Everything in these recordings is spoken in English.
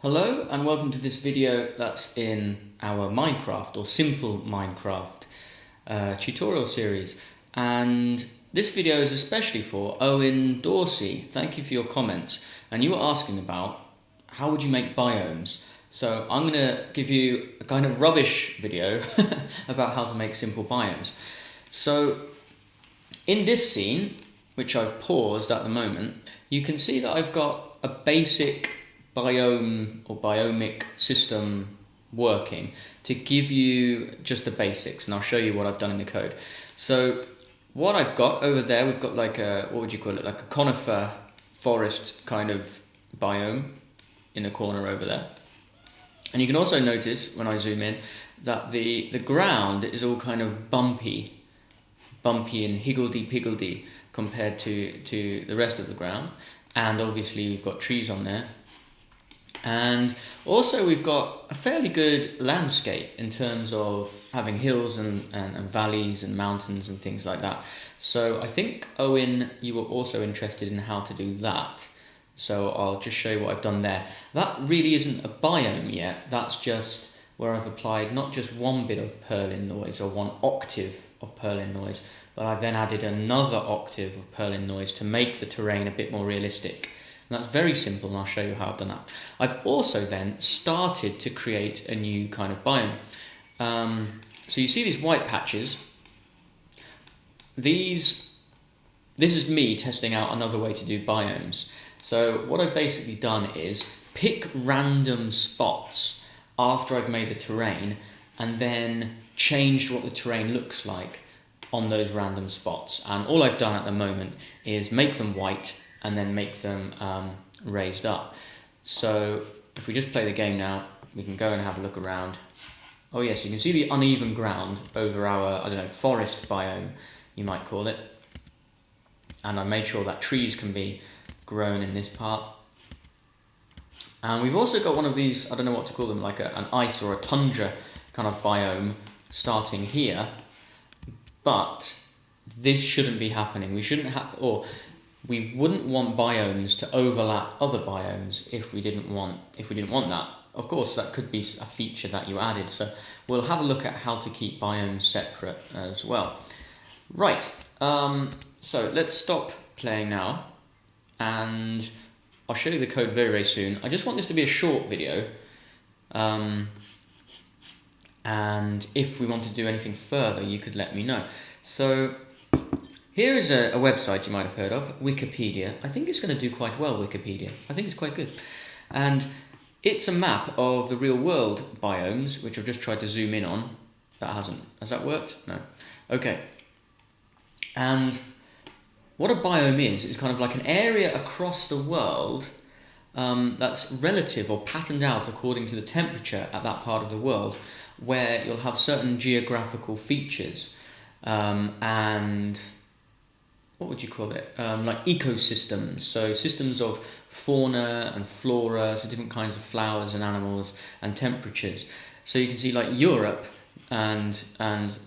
Hello and welcome to this video that's in our Minecraft or simple Minecraft tutorial series, and this video is especially for Owen Dorsey. Thank you for your comments, and you were asking about how would you make biomes. So I'm going to give you a kind of rubbish video about how to make simple biomes. So in this scene, which I've paused at the moment, you can see that I've got a basic biome or biomic system working to give you just the basics, and I'll show you what I've done in the code. So what I've got over there, we've got like a, what would you call it, like a conifer forest kind of biome in the corner over there. And you can also notice when I zoom in that the ground is all kind of bumpy and higgledy-piggledy compared to the rest of the ground. And obviously we've got trees on there. And also we've got a fairly good landscape in terms of having hills and valleys and mountains and things like that. So I think, Owen, you were also interested in how to do that. So I'll just show you what I've done there. That really isn't a biome yet. That's just where I've applied not just one bit of Perlin noise or one octave of Perlin noise, but I've then added another octave of Perlin noise to make the terrain a bit more realistic. And that's very simple, and I'll show you how I've done that. I've also then started to create a new kind of biome. So you see these white patches. This is me testing out another way to do biomes. So what I've basically done is pick random spots after I've made the terrain and then changed what the terrain looks like on those random spots. And all I've done at the moment is make them white and then make them raised up. So if we just play the game now, we can go and have a look around. Oh yes, you can see the uneven ground over our, I don't know, forest biome, you might call it. And I made sure that trees can be grown in this part. And we've also got one of these, I don't know what to call them, like an ice or a tundra kind of biome starting here. But this shouldn't be happening. We shouldn't have, or we wouldn't want biomes to overlap other biomes if we didn't want that. Of course, that could be a feature that you added. So we'll have a look at how to keep biomes separate as well. Right. So let's stop playing now, and I'll show you the code very, very soon. I just want this to be a short video. And if we want to do anything further, you could let me know. So here is a website you might have heard of, Wikipedia. I think it's going to do quite well, Wikipedia. I think it's quite good. And it's a map of the real world biomes, which I've just tried to zoom in on. Has that worked? No. Okay. And what a biome is kind of like an area across the world that's relative or patterned out according to the temperature at that part of the world, where you'll have certain geographical features and what would you call it? Like ecosystems, so systems of fauna and flora, so different kinds of flowers and animals and temperatures. So you can see like Europe and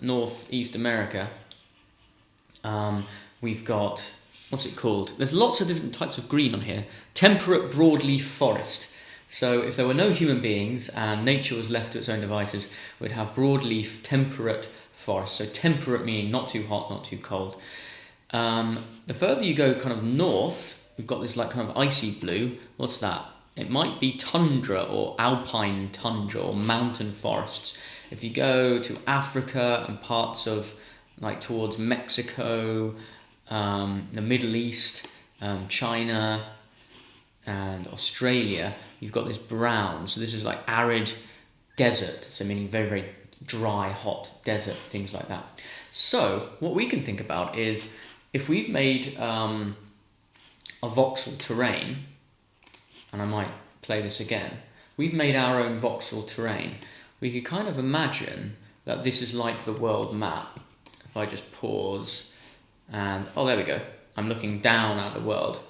Northeast America. We've got, what's it called? There's lots of different types of green on here. Temperate broadleaf forest. So if there were no human beings and nature was left to its own devices, we'd have broadleaf temperate forest. So temperate meaning not too hot, not too cold. The further you go kind of north, we've got this like kind of icy blue. What's that? It might be tundra or alpine tundra or mountain forests. If you go to Africa and parts of like towards Mexico, the Middle East, China and Australia, you've got this brown. So this is like arid desert, so meaning very, very dry, hot desert, things like that. So what we can think about is if we've made a voxel terrain, and I might play this again, we've made our own voxel terrain. We could kind of imagine that this is like the world map. If I just pause and, oh, there we go. I'm looking down at the world.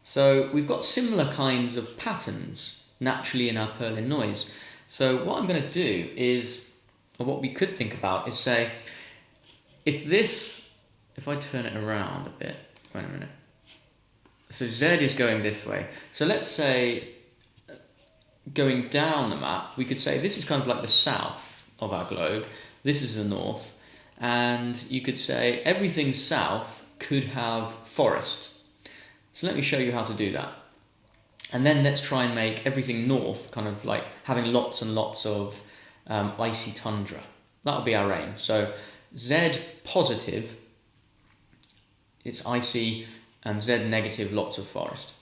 So we've got similar kinds of patterns naturally in our Perlin noise. So what I'm going to do is, or what we could think about is say, if I turn it around a bit, wait a minute. So Z is going this way. So let's say going down the map, we could say this is kind of like the south of our globe, this is the north, and you could say everything south could have forest. So let me show you how to do that. And then let's try and make everything north kind of like having lots and lots of icy tundra. That'll be our aim. So Z positive, it's icy, and Z negative, lots of forest.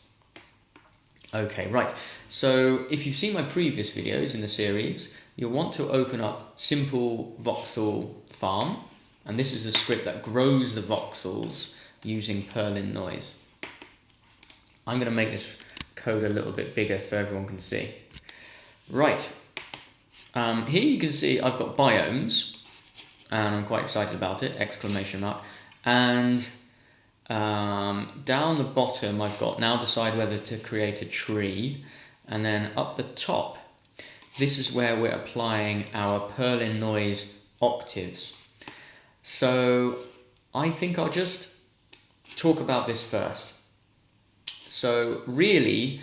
Okay, right. So if you've seen my previous videos in the series, you'll want to open up simple voxel farm, and this is the script that grows the voxels using Perlin noise. I'm going to make this code a little bit bigger so everyone can see. Right. Here you can see I've got biomes, and I'm quite excited about it, exclamation mark. And down the bottom I've got now decide whether to create a tree, and then up the top, this is where we're applying our Perlin noise octaves. So I think I'll just talk about this first. So really,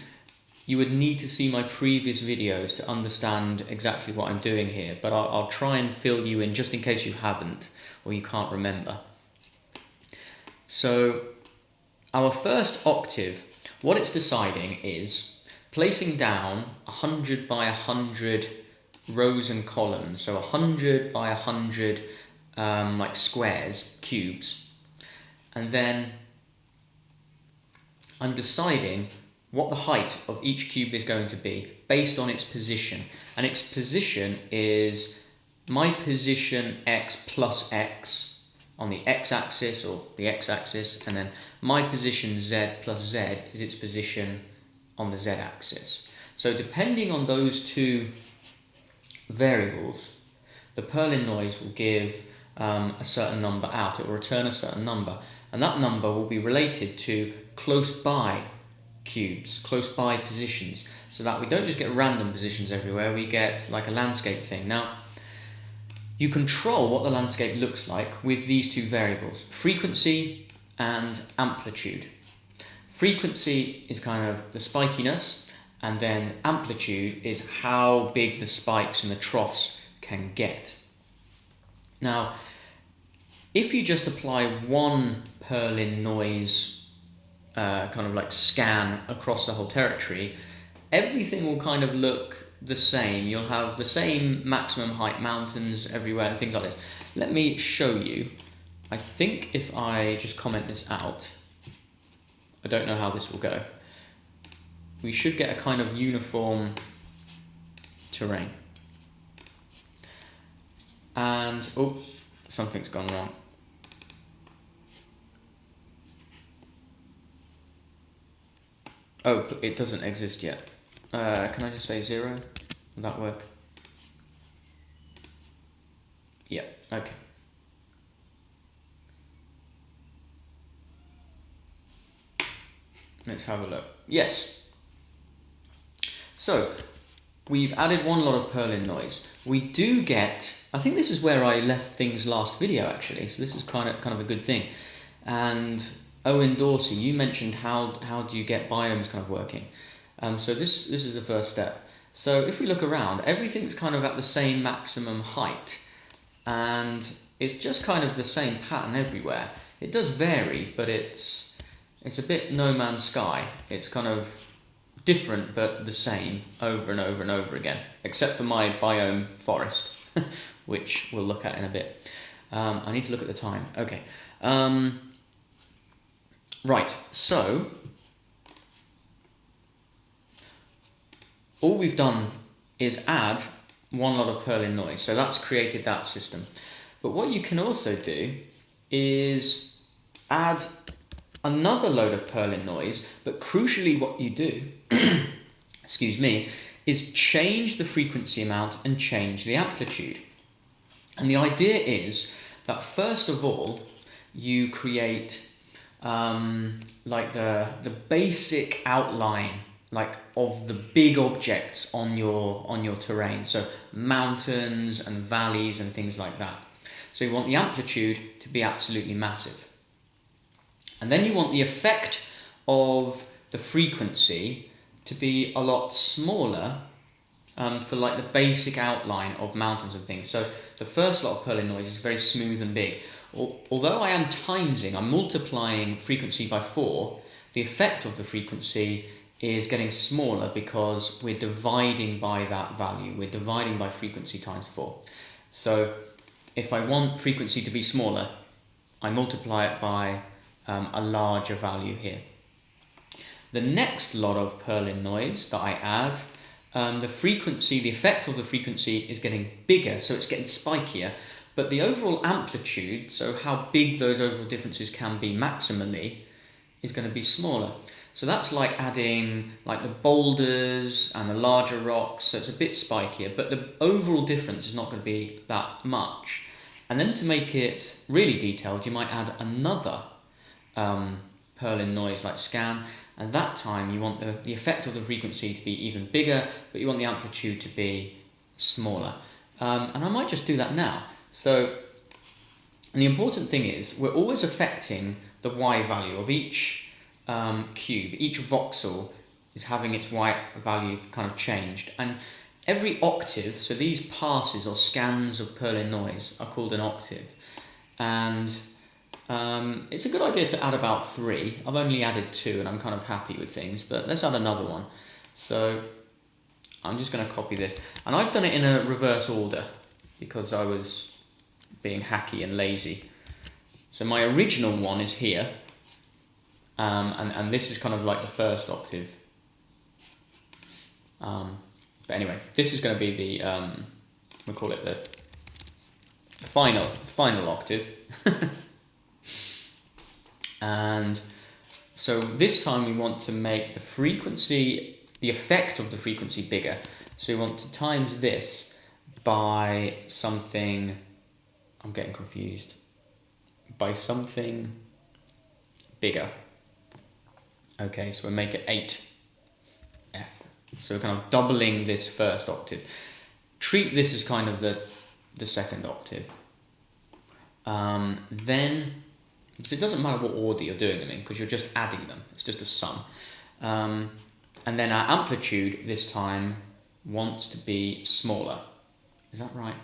you would need to see my previous videos to understand exactly what I'm doing here, but I'll try and fill you in just in case you haven't or you can't remember. So our first octave, what it's deciding is placing down 100 by 100 rows and columns, so 100 by 100 like squares, cubes, and then I'm deciding what the height of each cube is going to be based on its position, and its position is my position x plus x on the x-axis or the x-axis, and then my position z plus z is its position on the z-axis. So depending on those two variables, the Perlin noise will give a certain number out. It will return a certain number, and that number will be related to close by cubes, close by positions, so that we don't just get random positions everywhere, we get like a landscape thing. Now, you control what the landscape looks like with these two variables, frequency and amplitude. Frequency is kind of the spikiness, and then amplitude is how big the spikes and the troughs can get. Now, if you just apply one Perlin noise kind of like scan across the whole territory, everything will kind of look the same. You'll have the same maximum height mountains everywhere and things like this. Let me show you. I think if I just comment this out, I don't know how this will go. We should get a kind of uniform terrain. And, oops, something's gone wrong. Oh, it doesn't exist yet. Can I just say 0? Will that work? Yeah, okay. Let's have a look. Yes. So, we've added one lot of Perlin noise. We do get, I think this is where I left things last video actually, so this is kind of a good thing. And Owen Dorsey, you mentioned how do you get biomes kind of working. So this is the first step. So if we look around, everything's kind of at the same maximum height, and it's just kind of the same pattern everywhere. It does vary, but it's a bit no man's sky. It's kind of different but the same over and over and over again, except for my biome forest, which we'll look at in a bit. I need to look at the time. Okay. Right, so all we've done is add one lot of Perlin noise, so that's created that system. But what you can also do is add another load of Perlin noise, but crucially what you do, excuse me, is change the frequency amount and change the amplitude. And the idea is that first of all, you create like the basic outline like of the big objects on your terrain, so mountains and valleys and things like that. So you want the amplitude to be absolutely massive, and then you want the effect of the frequency to be a lot smaller for like the basic outline of mountains and things. So the first lot of Perlin noise is very smooth and big. Although I am timesing, I'm multiplying frequency by 4, the effect of the frequency is getting smaller because we're dividing by that value. We're dividing by frequency times 4. So if I want frequency to be smaller, I multiply it by a larger value here. The next lot of Perlin noise that I add, the effect of the frequency is getting bigger, so it's getting spikier, but the overall amplitude, so how big those overall differences can be maximally, is going to be smaller. So that's like adding like the boulders and the larger rocks, so it's a bit spikier, but the overall difference is not going to be that much. And then to make it really detailed, you might add another Perlin noise like scan, and that time you want the effect of the frequency to be even bigger, but you want the amplitude to be smaller. And I might just do that now. So and the important thing is we're always affecting the Y value of each cube. Each voxel is having its Y value kind of changed. And every octave, so these passes or scans of Perlin noise are called an octave. And it's a good idea to add about 3. I've only added 2 and I'm kind of happy with things, but let's add another one. So I'm just going to copy this. And I've done it in a reverse order because I was being hacky and lazy. So my original one is here, and this is kind of like the first octave. But anyway, this is going to be the, we'll call it the final octave. And so this time we want to make the frequency, the effect of the frequency bigger. So we want to times this by something, I'm getting confused, by something bigger. Okay, so we'll make it 8F. So we're kind of doubling this first octave. Treat this as kind of the second octave. Then, so it doesn't matter what order you're doing them in because you're just adding them. It's just a sum. And then our amplitude this time wants to be smaller. Is that right?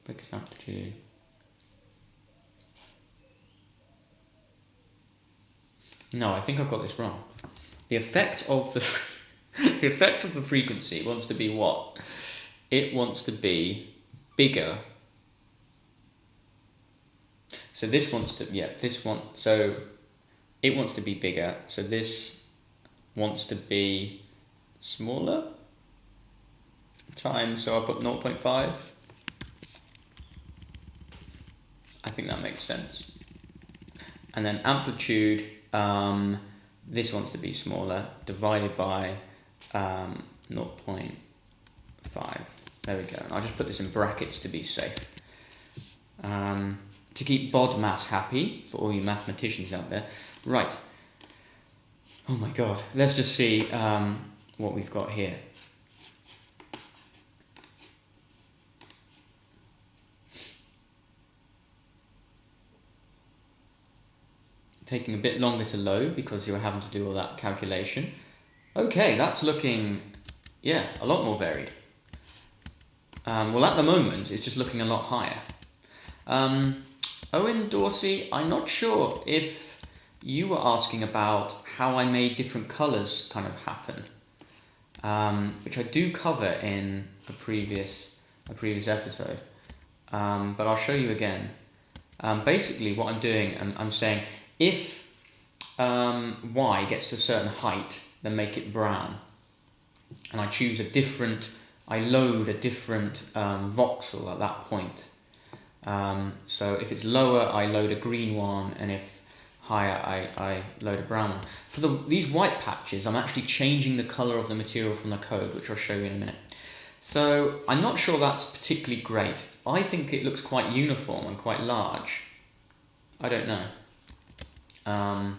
Biggest amplitude. No, I think I've got this wrong. The effect of the the effect of the frequency wants to be what? It wants to be bigger. So this wants to, so it wants to be bigger, so this wants to be smaller times, so I'll put 0.5. I think that makes sense. And then amplitude, this wants to be smaller, divided by 0.5. There we go. I'll just put this in brackets to be safe. To keep BODMAS happy, for all you mathematicians out there. Right. Oh my god. Let's just see what we've got here. Taking a bit longer to load because you're having to do all that calculation. Okay, that's looking, yeah, a lot more varied. Well, at the moment, it's just looking a lot higher. Owen Dorsey, I'm not sure if you were asking about how I made different colours kind of happen, which I do cover in a previous episode, but I'll show you again. Basically, what I'm doing, I'm saying if Y gets to a certain height, then make it brown, and I choose I load a different voxel at that point. So if it's lower, I load a green one, and if higher, I load a brown one. For these white patches, I'm actually changing the colour of the material from the code, which I'll show you in a minute. So I'm not sure that's particularly great. I think it looks quite uniform and quite large. I don't know. And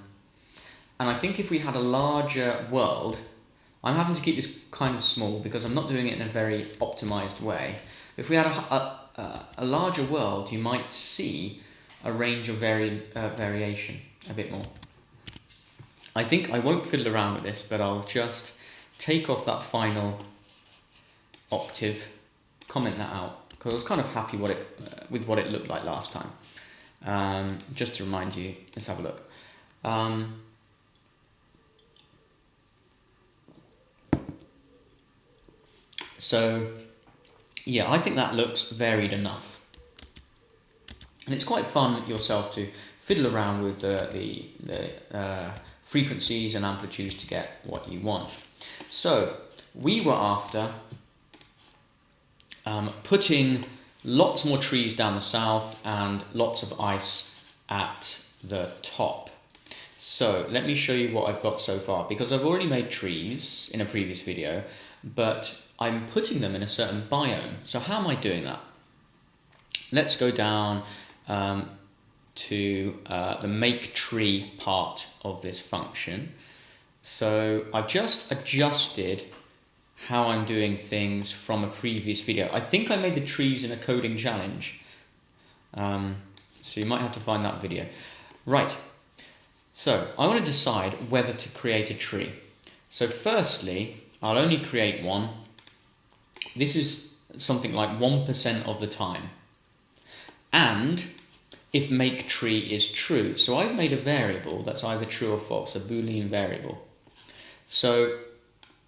I think if we had a larger world, I'm having to keep this kind of small because I'm not doing it in a very optimized way. If we had a larger world, you might see a range of variation a bit more. I think I won't fiddle around with this, but I'll just take off that final octave, comment that out, because I was kind of happy with what it looked like last time. Just to remind you, let's have a look. So yeah, I think that looks varied enough. And it's quite fun yourself to fiddle around with the frequencies and amplitudes to get what you want. So we were after putting lots more trees down the south and lots of ice at the top. So let me show you what I've got so far, because I've already made trees in a previous video, but I'm putting them in a certain biome. So how am I doing that? Let's go down to the make tree part of this function. So I've just adjusted how I'm doing things from a previous video. I think I made the trees in a coding challenge. So you might have to find that video. Right, so I want to decide whether to create a tree. So firstly, I'll only create one. This is something like 1% of the time. And if make tree is true. So I've made a variable that's either true or false, a Boolean variable. So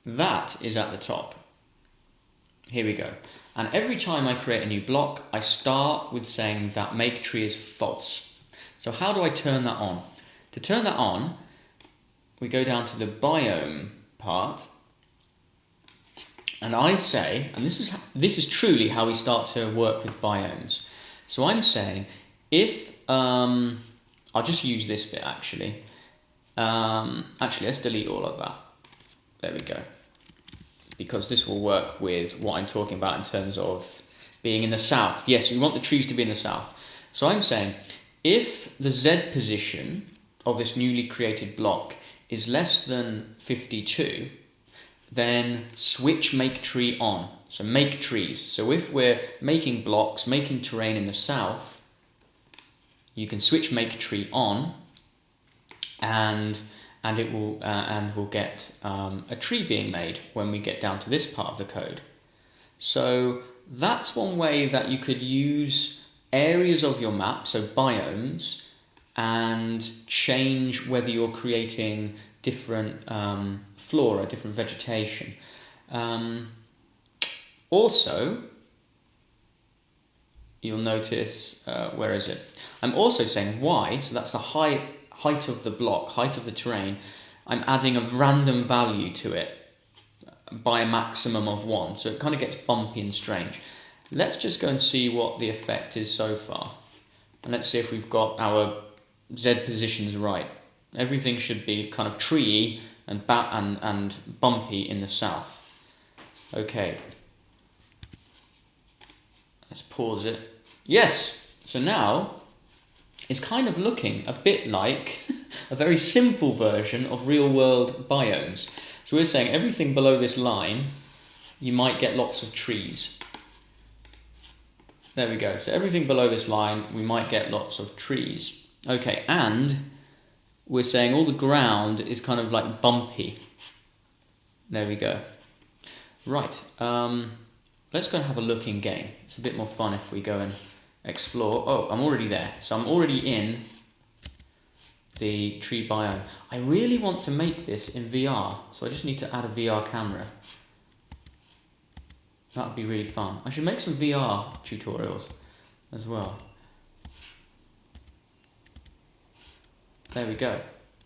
that is at the top. Here we go. And every time I create a new block, I start with saying that make tree is false. So how do I turn that on? To turn that on, we go down to the biome part, and I say, and this is truly how we start to work with biomes. So I'm saying, if I'll just use this bit actually. Actually, let's delete all of that. There we go. Because this will work with what I'm talking about in terms of being in the south. Yes, we want the trees to be in the south. So I'm saying, if the Z position of this newly created block is less than 52, then switch make tree on. So make trees. So if we're making blocks, making terrain in the south, you can switch make tree on, and it will and we'll get a tree being made when we get down to this part of the code. So that's one way that you could use areas of your map, so biomes, and change whether you're creating different flora, different vegetation. Also, you'll notice, where is it? I'm also saying y, so that's the height of the block, height of the terrain. I'm adding a random value to it by a maximum of 1, so it kind of gets bumpy and strange. Let's just go and see what the effect is so far. And let's see if we've got our Z positions right. Everything should be kind of treey and bumpy in the south. Okay. Let's pause it. Yes! So now it's kind of looking a bit like a very simple version of real-world biomes. So we're saying everything below this line, you might get lots of trees. There we go. So everything below this line, we might get lots of trees. Okay, and we're saying all the ground is kind of like bumpy. There we go. Right, let's go and have a look in game. It's a bit more fun if we go and explore. Oh, I'm already there. So I'm already in the tree biome. I really want to make this in VR, so I just need to add a VR camera. That would be really fun. I should make some VR tutorials as well. There we go.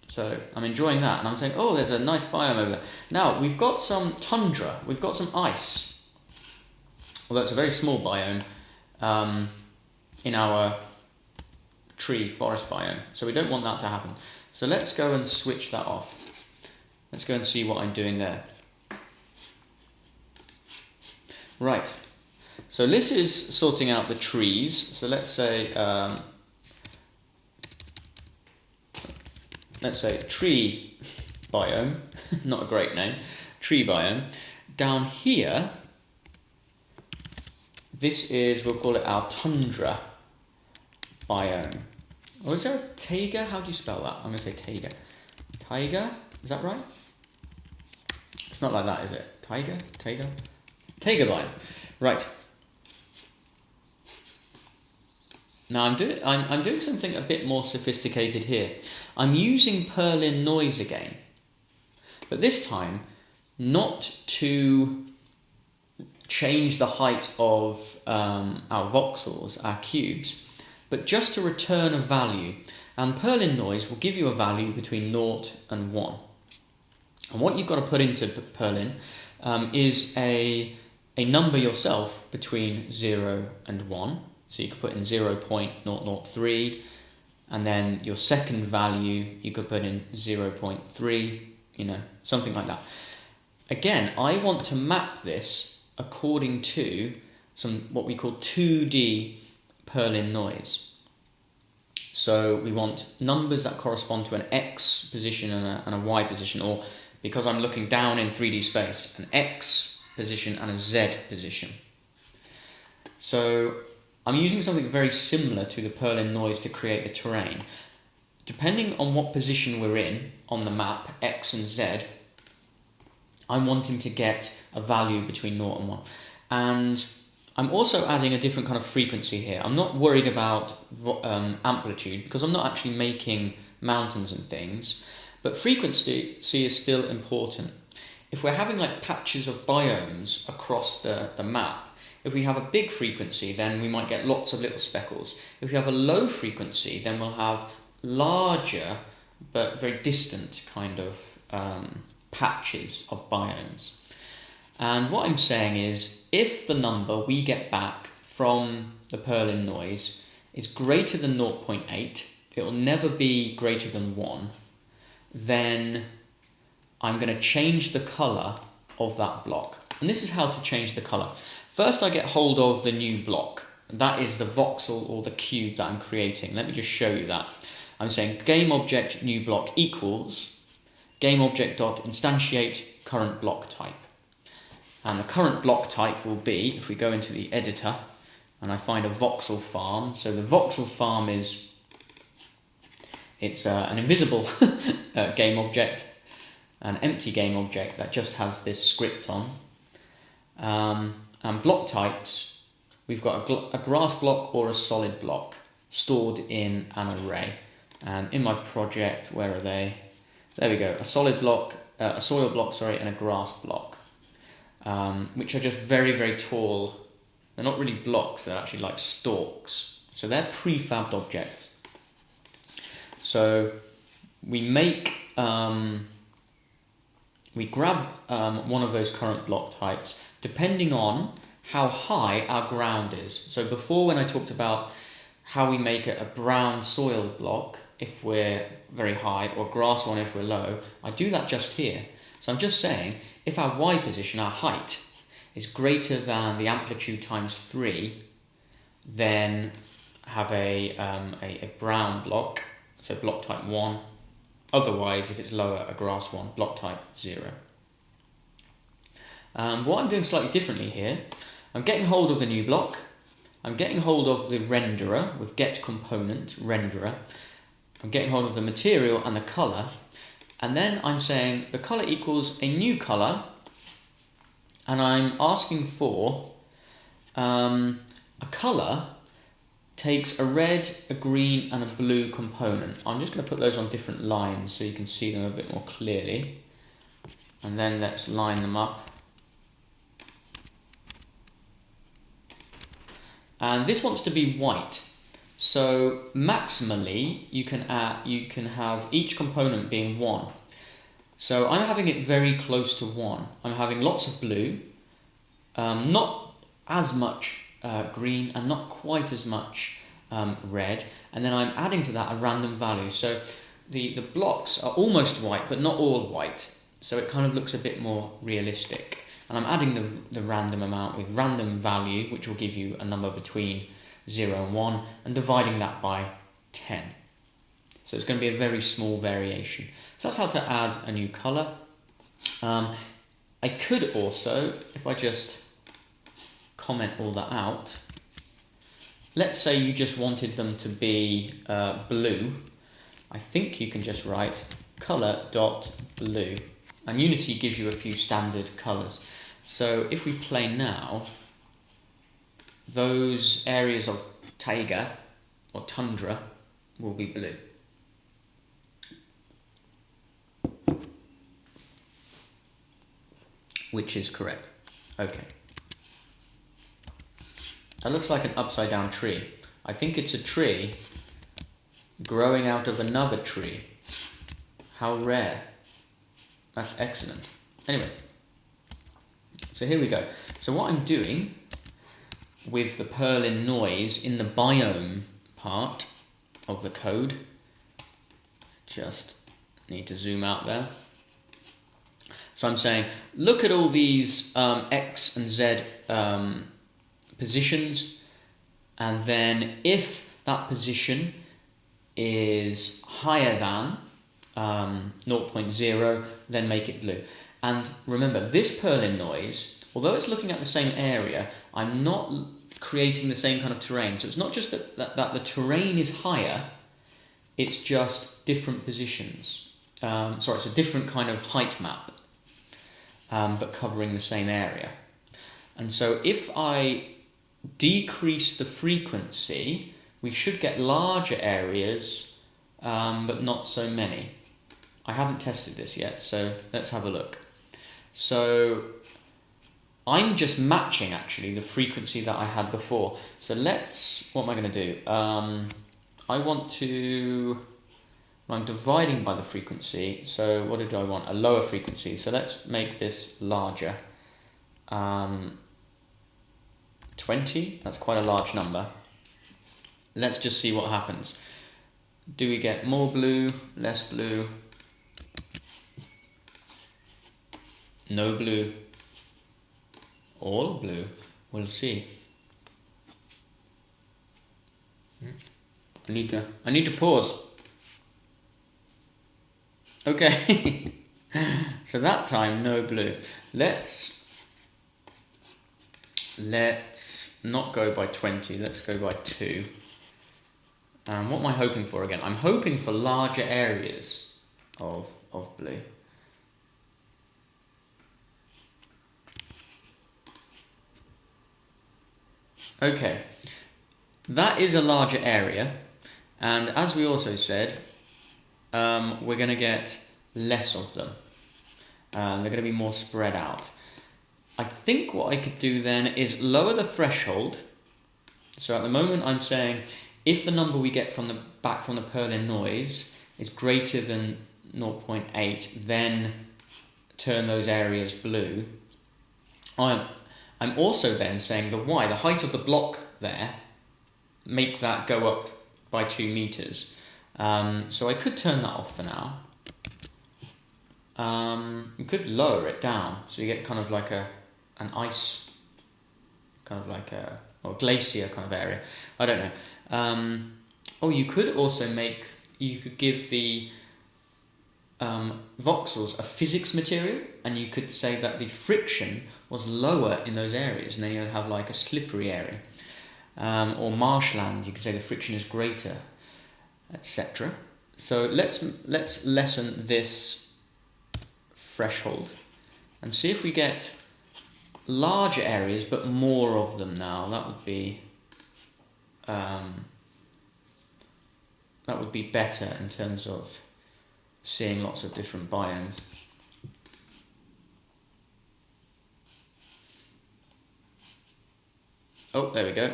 So I'm enjoying that, and I'm saying, oh, there's a nice biome over there. Now, we've got some tundra, we've got some ice. Although it's a very small biome in our tree forest biome. So we don't want that to happen. So let's go and switch that off. Let's go and see what I'm doing there. Right, so this is sorting out the trees. So let's say tree biome, not a great name, tree biome. Down here, this is, we'll call it our tundra biome. Or is there a taiga? How do you spell that? I'm going to say taiga. Taiga, is that right? It's not like that, is it? Tiger biome. Right. Now I'm doing something a bit more sophisticated here. I'm using Perlin noise again, but this time not to change the height of our voxels, our cubes, but just to return a value. And Perlin noise will give you a value between 0 and 1. And what you've got to put into Perlin is a number yourself between 0 and 1. So you could put in 0.003, and then your second value you could put in 0.3, something like that. Again, I want to map this according to some what we call 2D Perlin noise. So we want numbers that correspond to an X position and a Y position, or because I'm looking down in 3D space, an X position and a Z position. So I'm using something very similar to the Perlin noise to create the terrain. Depending on what position we're in on the map, X and Z, I'm wanting to get a value between 0 and 1. And I'm also adding a different kind of frequency here. I'm not worried about amplitude because I'm not actually making mountains and things, but frequency is still important. If we're having like patches of biomes across the map, if we have a big frequency, then we might get lots of little speckles. If we have a low frequency, then we'll have larger but very distant kind of patches of biomes. And what I'm saying is, if the number we get back from the Perlin noise is greater than 0.8, it will never be greater than 1, then I'm going to change the colour of that block. And this is how to change the colour. First, I get hold of the new block. That is the voxel or the cube that I'm creating. Let me just show you that. I'm saying game object new block equals game object dot instantiate current block type. And the current block type will be, if we go into the editor and I find a voxel farm. So the voxel farm it's an invisible game object, an empty game object that just has this script on. And block types, we've got a grass block or a solid block stored in an array. And in my project, where are they? There we go, a solid block, a soil block, and a grass block, which are just very, very tall. They're not really blocks, they're actually like stalks. So they're prefabbed objects. So we make, we grab one of those current block types, depending on how high our ground is. So before, when I talked about how we make it a brown soil block if we're very high, or grass one if we're low, I do that just here. So I'm just saying, if our Y position, our height, is greater than the amplitude times 3, then have a brown block, so block type 1. Otherwise, if it's lower, a grass one, block type 0. What I'm doing slightly differently here, I'm getting hold of the new block, I'm getting hold of the renderer with get component renderer, I'm getting hold of the material and the color, and then I'm saying the color equals a new color, and I'm asking for a color takes a red, a green, and a blue component. I'm just going to put those on different lines so you can see them a bit more clearly, and then let's line them up. And this wants to be white. So maximally, you can have each component being 1. So I'm having it very close to 1. I'm having lots of blue, not as much green, and not quite as much red. And then I'm adding to that a random value. So the blocks are almost white, but not all white. So it kind of looks a bit more realistic. And I'm adding the random amount with random value, which will give you a number between 0 and 1, and dividing that by 10. So it's going to be a very small variation. So that's how to add a new color. I could also, if I just comment all that out, let's say you just wanted them to be blue. I think you can just write color.blue. And Unity gives you a few standard colours. So if we play now, those areas of taiga or tundra will be blue. Which is correct. Okay. That looks like an upside down tree. I think it's a tree growing out of another tree. How rare. That's excellent. Anyway, so here we go. So what I'm doing with the Perlin noise in the biome part of the code, just need to zoom out there. So I'm saying, look at all these X and Z positions, and then if that position is higher than 0.0, then make it blue. And remember, this Perlin noise, although it's looking at the same area, I'm not creating the same kind of terrain. So it's not just that the terrain is higher, it's just different positions. Sorry, it's a different kind of height map, but covering the same area. And so if I decrease the frequency, we should get larger areas, but not so many. I haven't tested this yet, so let's have a look. So I'm just matching actually the frequency that I had before. So what am I going to do? I'm dividing by the frequency. So what did I want? A lower frequency. So let's make this larger. 20, that's quite a large number. Let's just see what happens. Do we get more blue, less blue? No blue. All blue. We'll see. I need to pause. Okay. So that time, no blue. Let's not go by 20, let's go by 2. What am I hoping for again? I'm hoping for larger areas of blue. Okay, that is a larger area, and as we also said, we're going to get less of them. They're going to be more spread out. I think what I could do then is lower the threshold. So at the moment I'm saying if the number we get back from the Perlin noise is greater than 0.8, then turn those areas blue. I'm also then saying the Y, the height of the block there, make that go up by 2 meters. So I could turn that off for now. You could lower it down, so you get kind of like an ice, kind of like or glacier kind of area. I don't know. Oh, you could also you could give the voxels a physics material, and you could say that the friction was lower in those areas, and then you'd have like a slippery area. Or marshland, you could say the friction is greater, etc. So let's lessen this threshold and see if we get larger areas but more of them now. That would be better in terms of seeing lots of different biomes. Oh, there we go.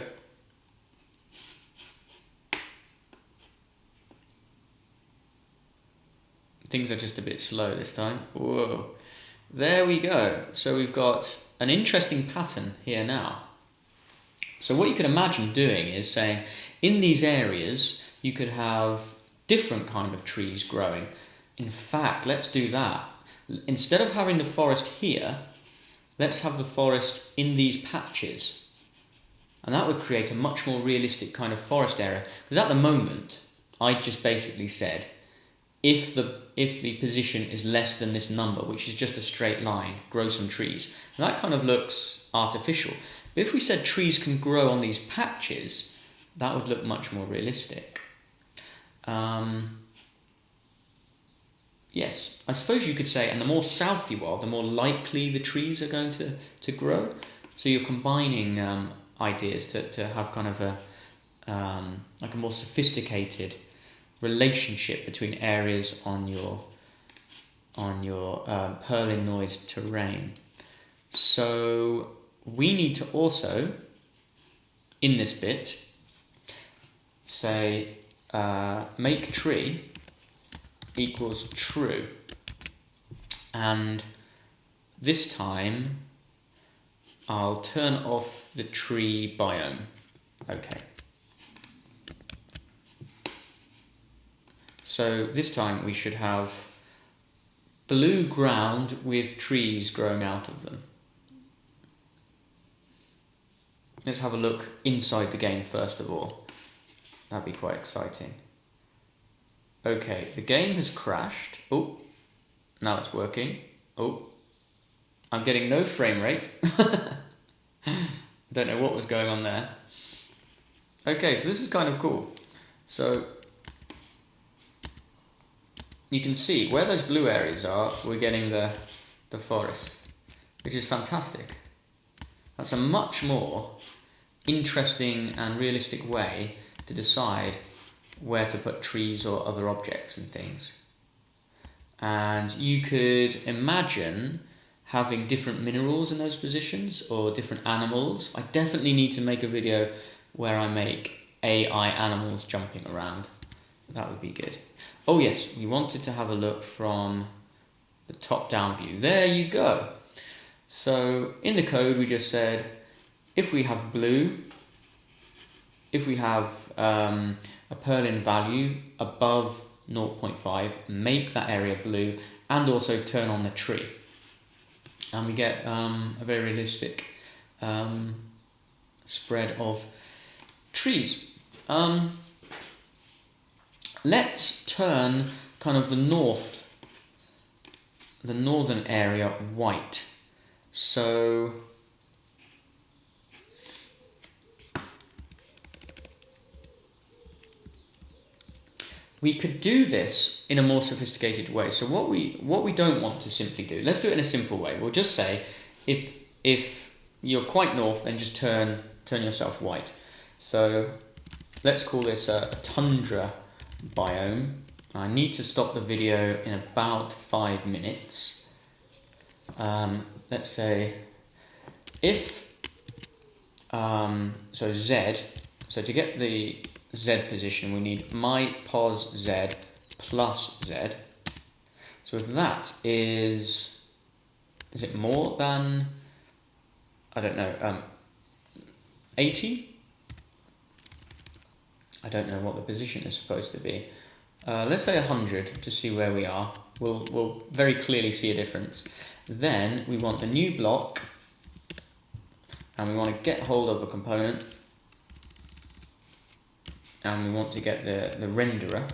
Things are just a bit slow this time. Whoa. There we go. So we've got an interesting pattern here now. So what you can imagine doing is saying, in these areas, you could have different kind of trees growing. In fact, let's do that. Instead of having the forest here, let's have the forest in these patches. And that would create a much more realistic kind of forest area. Because at the moment, I just basically said, if the position is less than this number, which is just a straight line, grow some trees. And that kind of looks artificial. But if we said trees can grow on these patches, that would look much more realistic. yes, I suppose you could say, and the more south you are, the more likely the trees are going to grow. So you're combining ideas to have kind of a like a more sophisticated relationship between areas on your Perlin noise terrain. So we need to also, in this bit, say make tree equals true, and this time I'll turn off the tree biome. Okay. So this time we should have blue ground with trees growing out of them. Let's have a look inside the game first of all. That'd be quite exciting. Okay, the game has crashed. Oh, now it's working. Oh, I'm getting no frame rate. Don't know what was going on there. Okay, so this is kind of cool. So you can see where those blue areas are, we're getting the forest, which is fantastic. That's a much more interesting and realistic way to decide where to put trees or other objects and things. And you could imagine having different minerals in those positions or different animals. I definitely need to make a video where I make AI animals jumping around. That would be good. Oh yes, we wanted to have a look from the top-down view. There you go. So in the code we just said, if we have blue, if we have a Perlin value above 0.5, make that area blue, and also turn on the tree. And we get a very realistic spread of trees. Let's turn kind of the northern area white. So we could do this in a more sophisticated way. So what we don't want to simply do, let's do it in a simple way. We'll just say if you're quite north, then just turn yourself white. So let's call this a tundra biome. I need to stop the video in about 5 minutes. Let's say if so Z, so to get the Z position we need my pos Z plus Z. So if that is it more than, I don't know, 80? I don't know what the position is supposed to be. Let's say 100 to see where we are. We'll very clearly see a difference. Then we want the new block, and we want to get hold of a component, and we want to get the renderer,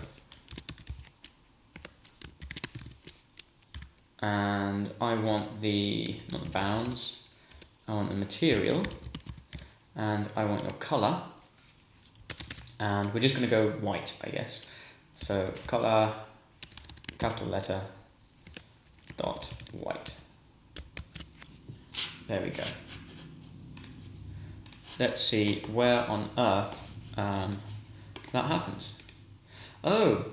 and I want not the bounds, I want the material, and I want your color, and we're just going to go white, I guess. So color, capital letter, dot white. There we go. Let's see where on earth that happens. Oh,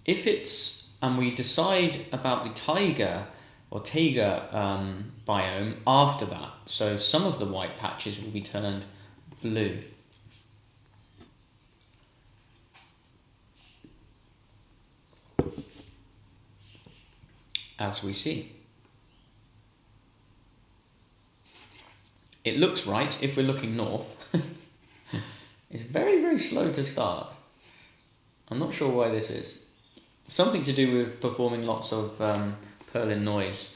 if it's, and we decide about the taiga or taiga biome after that, so some of the white patches will be turned blue. As we see. It looks right if we're looking north. It's very, very slow to start. I'm not sure why this is. Something to do with performing lots of Perlin noise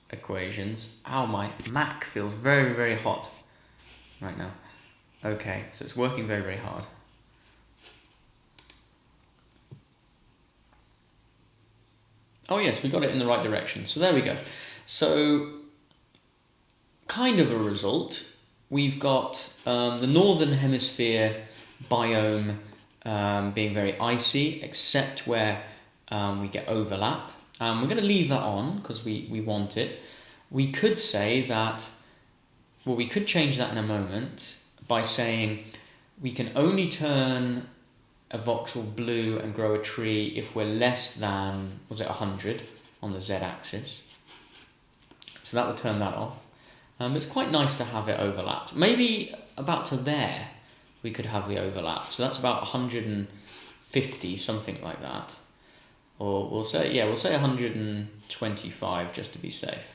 equations. Ow, my Mac feels very, very hot right now. Okay, so it's working very, very hard. Oh yes, we got it in the right direction. So there we go. So kind of a result. We've got the northern hemisphere biome being very icy, except where we get overlap. We're going to leave that on because we want it. We could say that, well, we could change that in a moment by saying we can only turn a voxel blue and grow a tree if we're less than, was it 100 on the z-axis? So that would turn that off. It's quite nice to have it overlapped. Maybe about to there we could have the overlap. So that's about 150, something like that. Or we'll say 125 just to be safe.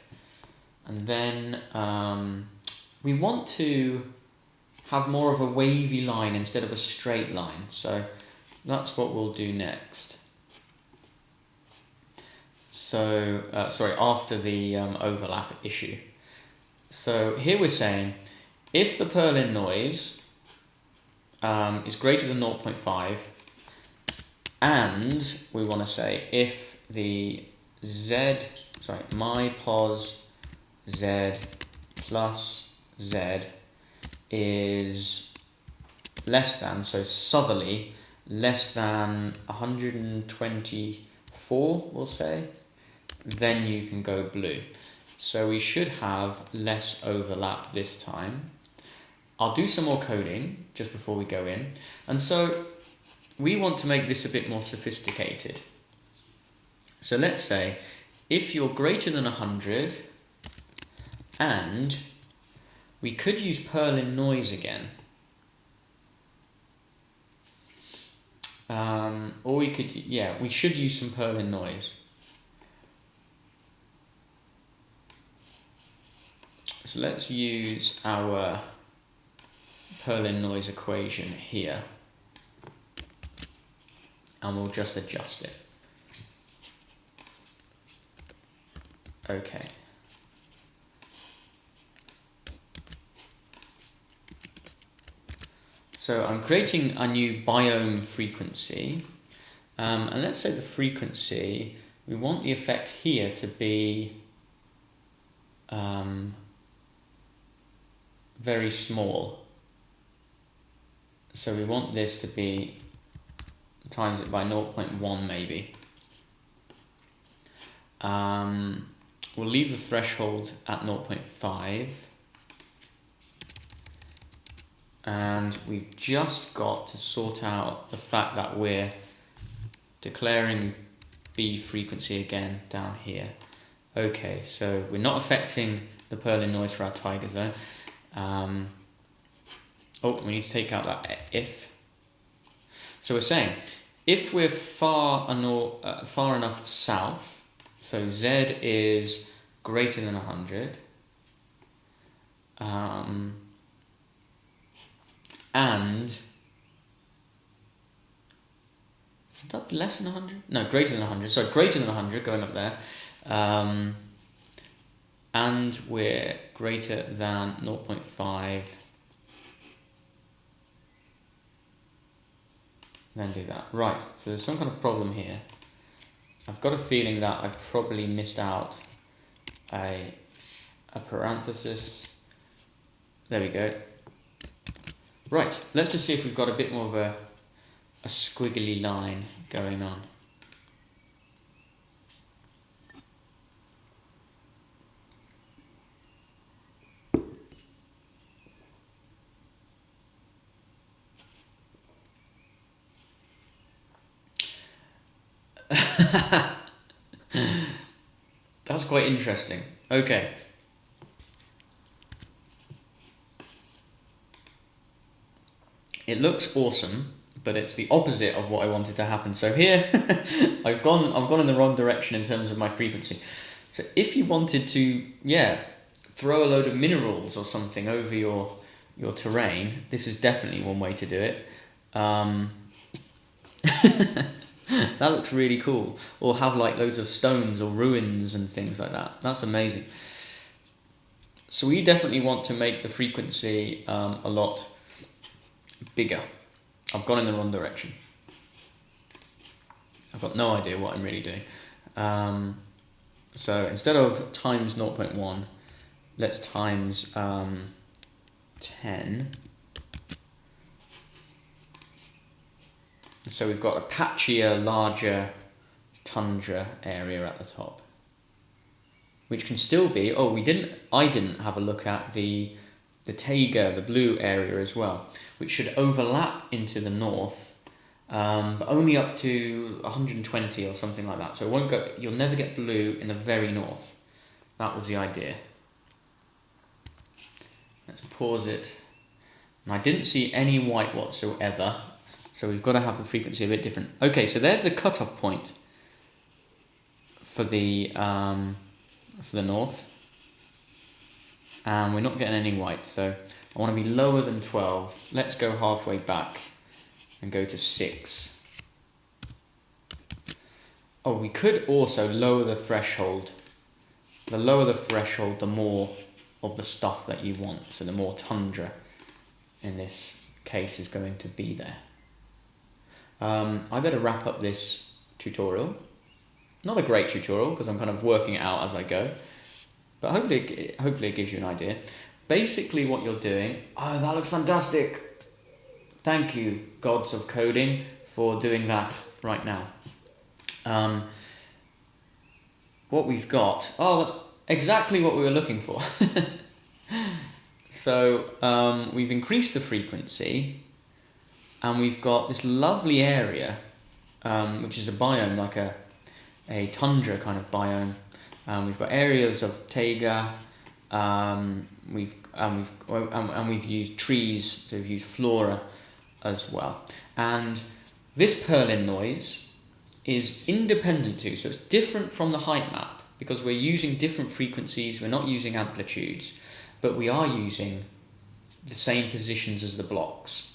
And then we want to have more of a wavy line instead of a straight line. So that's what we'll do next. So, after the overlap issue. So here we're saying, if the Perlin noise is greater than 0.5, and we want to say if the my pos z plus z is less than, so southerly, less than 124, we'll say, then you can go blue. So we should have less overlap this time. I'll do some more coding just before we go in. And so we want to make this a bit more sophisticated. So let's say if you're greater than 100, and we could use Perlin noise again. Or we could, we should use some Perlin noise. So let's use our Perlin noise equation here. And we'll just adjust it. Okay. So I'm creating a new biome frequency. And let's say the frequency, we want the effect here to be very small. So we want this to be, times it by 0.1 maybe. We'll leave the threshold at 0.5. And we've just got to sort out the fact that we're declaring B frequency again down here. Okay, so we're not affecting the Perlin noise for our tiger zone. We need to take out that if. So we're saying, if we're far enough south, so Z is greater than 100, and is that less than 100? No, greater than 100. So greater than 100 going up there. And we're greater than 0.5. Then do that. Right, so there's some kind of problem here. I've got a feeling that I've probably missed out a parenthesis. There we go. Right, let's just see if we've got a bit more of a squiggly line going on. That's quite interesting. Okay. It looks awesome, but it's the opposite of what I wanted to happen. So here, I've gone in the wrong direction in terms of my frequency. So if you wanted to, throw a load of minerals or something over your terrain, this is definitely one way to do it. That looks really cool. Or have like loads of stones or ruins and things like that. That's amazing. So we definitely want to make the frequency a lot bigger. I've gone in the wrong direction. I've got no idea what I'm really doing. So instead of times 0.1, let's times 10. So we've got a patchier, larger tundra area at the top, which can still be, I didn't have a look at the taiga, the blue area as well, which should overlap into the north, but only up to 120 or something like that. So it won't go, you'll never get blue in the very north. That was the idea. Let's pause it. And I didn't see any white whatsoever, so we've got to have the frequency a bit different. Okay, so there's the cutoff point for the north, and we're not getting any white, so I want to be lower than 12. Let's go halfway back and go to 6. Oh, we could also lower the threshold. The lower the threshold, the more of the stuff that you want, so the more tundra in this case is going to be there. I better wrap up this tutorial. Not a great tutorial because I'm kind of working it out as I go, but hopefully it gives you an idea. Basically what you're doing, oh, that looks fantastic. Thank you, gods of coding, for doing that right now. What we've got, oh, that's exactly what we were looking for. So we've increased the frequency, and we've got this lovely area, which is a biome, like a tundra kind of biome. We've got areas of taiga. We've used trees, so we've used flora as well. And this Perlin noise is independent too, so it's different from the height map because we're using different frequencies. We're not using amplitudes, but we are using the same positions as the blocks.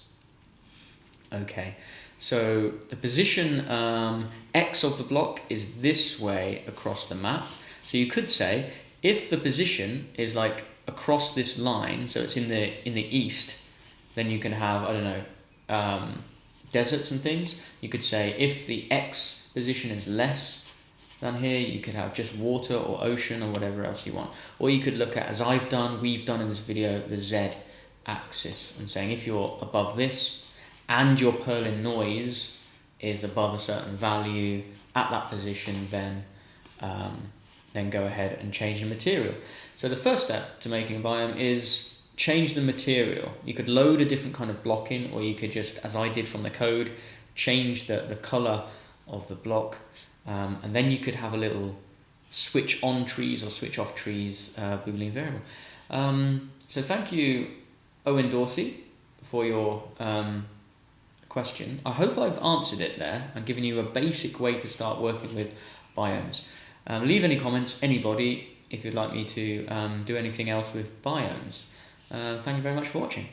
Okay, so the position X of the block is this way across the map. So you could say if the position is like across this line, so it's in the east, then you can have, I don't know, deserts and things. You could say if the X position is less than here, you could have just water or ocean or whatever else you want. Or you could look at, as we've done in this video, the Z axis, and saying if you're above this and your Perlin noise is above a certain value at that position, then go ahead and change the material. So the first step to making a biome is change the material. You could load a different kind of block in, or you could just, as I did from the code, change the color of the block, and then you could have a little switch on trees or switch off trees Boolean variable. So thank you, Owen Dorsey, for your question. I hope I've answered it there and given you a basic way to start working with biomes. Leave any comments, anybody, if you'd like me to do anything else with biomes. Thank you very much for watching.